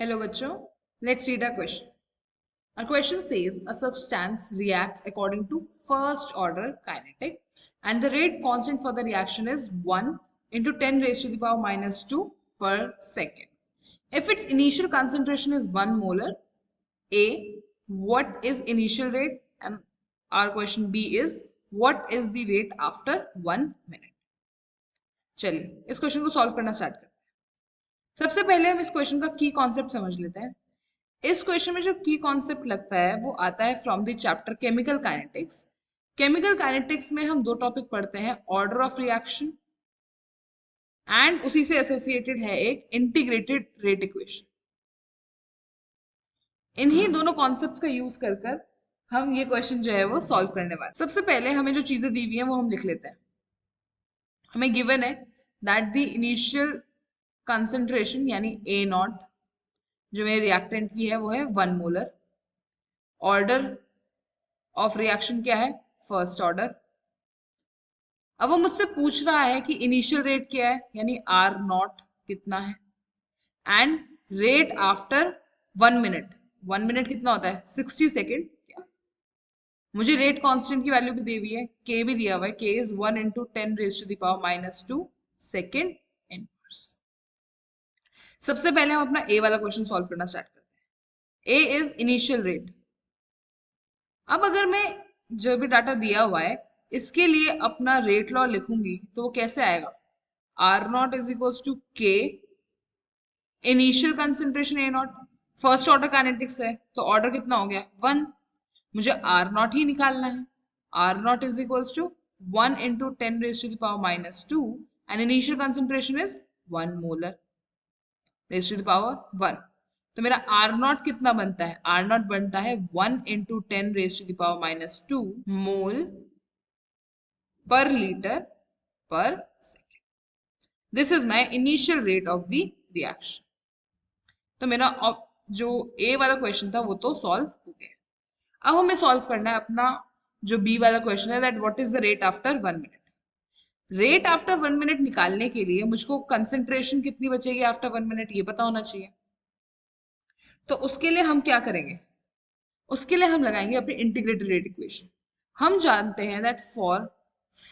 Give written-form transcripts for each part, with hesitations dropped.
Hello, bachcho. Let's read our question. Our question says a substance reacts according to first order kinetic and the rate constant for the reaction is 1 into 10 raised to the power minus 2 per second. If its initial concentration is 1 molar, A, what is initial rate? And our question B is what is the rate after 1 minute? चलिए इस question को solve करना start करते हैं. सबसे पहले हम इस क्वेश्चन का की कॉन्सेप्ट समझ लेते हैं. इस क्वेश्चन में जो की कॉन्सेप्ट लगता है वो आता है from the chapter chemical kinetics. Chemical kinetics में हम दो टॉपिक पढ़ते हैं, ऑर्डर ऑफ रिएक्शन एंड उसी से एसोसिएटेड है एक इंटीग्रेटेड रेट इक्वेशन. इन्हीं दोनों कॉन्सेप्ट्स का यूज कर कर हम ये क्वेश्चन जो है वो सॉल्व करने वाले. सबसे पहले हमें जो चीजें दी हुई हैं वो हम लिख लेते हैं. हमें गिवन है दैट द इनिशियल कंसंट्रेशन यानी ए नॉट जो मेरे रिएक्टेंट की है वो है 1 मोलर. ऑर्डर ऑफ रिएक्शन क्या है? First order. अब वो मुझसे पूछ रहा है कि इनिशियल रेट क्या है यानी आर नॉट कितना है and rate after 1 minute. 1 minute कितना होता है? 60 सेकेंड. मुझे रेट कांस्टेंट की वैल्यू भी दी हुई है, के भी दिया हुआ है, के is 1 into 10 raised to the power minus 2 second inverse. सबसे पहले हम अपना ए वाला क्वेश्चन सॉल्व करना स्टार्ट करते हैं. ए इज इनिशियल रेट. अब अगर मैं जो भी डाटा दिया हुआ है इसके लिए अपना रेट लॉ लिखूंगी तो वो कैसे आएगा? R naught is equal to k initial concentration A naught. First order kinetics है तो ऑर्डर कितना हो गया? 1. मुझे आर नॉट ही निकालना है. R naught is equal to 1 into 10 raised to the power minus 2 and initial concentration is 1 molar raised to the power 1. तो मेरा आर नॉट कितना बनता है? आर नॉट बनता है 1 into 10 raised to the power minus 2 मोल पर लीटर पर second. This is my initial rate of the reaction. तो मेरा जो ए वाला क्वेश्चन था वो तो सॉल्व हो गया. अब हमें सॉल्व करना है अपना जो बी वाला क्वेश्चन है, that what is the rate after 1 minute. Rate after 1 minute निकालने के लिए मुझको कंसेंट्रेशन कितनी बचेगी आफ्टर 1 मिनट ये पता होना चाहिए. तो उसके लिए हम क्या करेंगे? उसके लिए हम लगाएंगे अपनी इंटीग्रेटेड रेट इक्वेशन. हम जानते हैं that for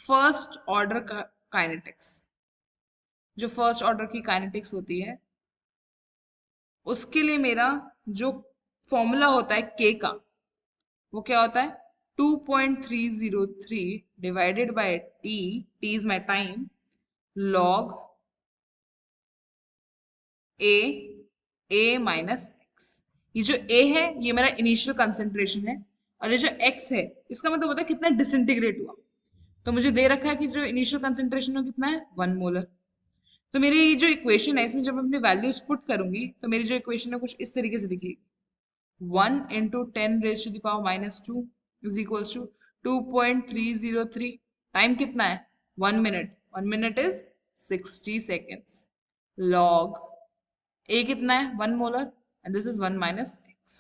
first order kinetics, जो फर्स्ट ऑर्डर की काइनेटिक्स होती है उसके लिए मेरा जो फॉर्मूला होता है के का वो क्या होता है? 2.303 divided by T, T is my time, log A minus x. ये जो ए है ये मेरा इनिशियल कंसेंट्रेशन है और ये जो एक्स है इसका मतलब होता है कितना डिसइंटीग्रेट हुआ. तो मुझे दे रखा है कि जो इनिशियल कंसेंट्रेशन है कितना है? 1 मोलर. तो मेरी ये जो इक्वेशन है इसमें जब मैं अपनी वैल्यूज पुट करूंगी तो मेरी जो इक्वेशन है कुछ इस तरीके से दिखेगी. 1 into 10 raised to the power minus 2 is equals to 2.303. Time कितना है? 1 minute. 1 minute is 60 seconds. log A कितना है? 1 molar and this is 1 minus x.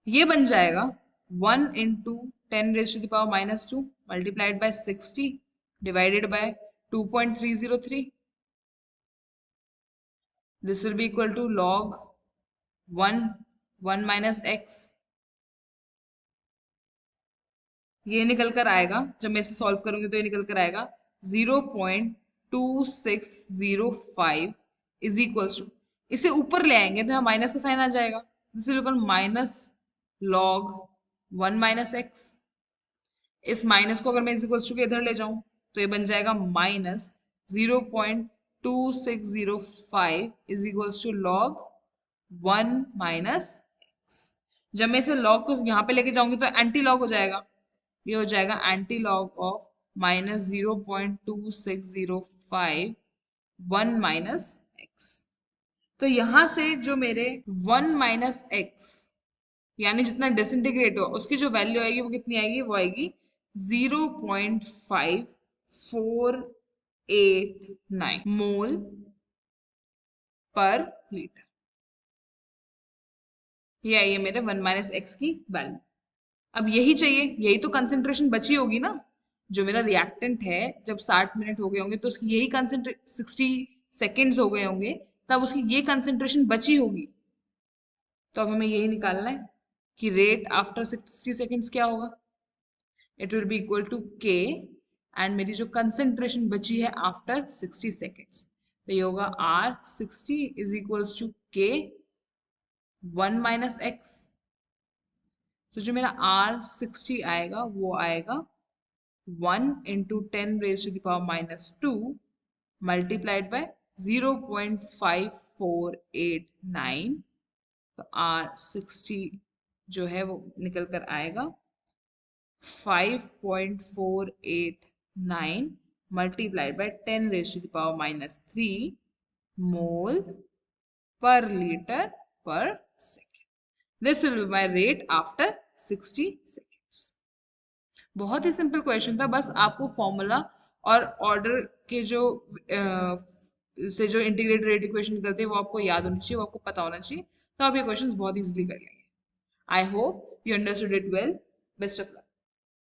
ये बन जाएगा 1 into 10 raised to the power minus 2 multiplied by 60 divided by 2.303. This will be equal to log 1 minus x. ये निकल कर आएगा, जब मैं इसे सॉल्व करूंगी तो ये निकल कर आएगा 0.2605 इज इक्वल्स टू, इसे ऊपर ले आएंगे तो यहाँ माइनस का साइन आ जाएगा. This is equal minus log 1 minus x. इस माइनस को अगर मैं इज इक्वल्स टू के इधर ले जाऊं तो ये बन जाएगा minus 0.2605 is equals to log 1 minus x. जब मैं इसे लॉग को यहाँ पे लेके जाऊंगी तो एंटी लॉग हो जाएगा. ये हो जाएगा anti log of minus 0.2605 1 minus x. तो यहां से जो मेरे 1 माइनस एक्स यानी जितना डिसइंटीग्रेट हो उसकी जो वैल्यू आएगी वो कितनी आएगी? वो आएगी 0.5489 मोल पर लीटर. ये आई है मेरे 1 माइनस एक्स की वैल्यू. अब यही चाहिए, यही तो कंसेंट्रेशन बची होगी ना. जो मेरा रिएक्टेंट है जब 60 मिनट हो गए होंगे तो उसकी यही कंसेंट्रेट 60 सेकेंड्स हो गए होंगे तब उसकी ये कंसेंट्रेशन बची होगी। तो अब हमें यही निकालना है कि रेट आफ्टर 60 सेकेंड्स क्या होगा। It will be equal to K, and मेरी जो कंसेंट्रेशन बची है आफ्टर 60 सेकेंड्स, तो ये होगा R60 इज इक्वल्स टू के 1 माइनस एक्स। तो जो मेरा R60 आएगा वो आएगा 1 इंटू 10⁻⁻² मल्टीप्लाइड बाय 0.5489। तो R60 जो है वो निकल कर आएगा 5.489 multiplied by 10⁻³ mole per liter per second. This will be my rate after 60 seconds. बहुत ही सिंपल क्वेश्चन था, बस आपको फॉर्मूला और ऑर्डर के जो से जो इंटीग्रेटेड रेट इक्वेशन निकलते हैं वो आपको याद होनी चाहिए, वो आपको पता होना चाहिए, तो आप ये क्वेश्चंस बहुत इजीली कर लेंगे। I hope you understood it well. Best of luck.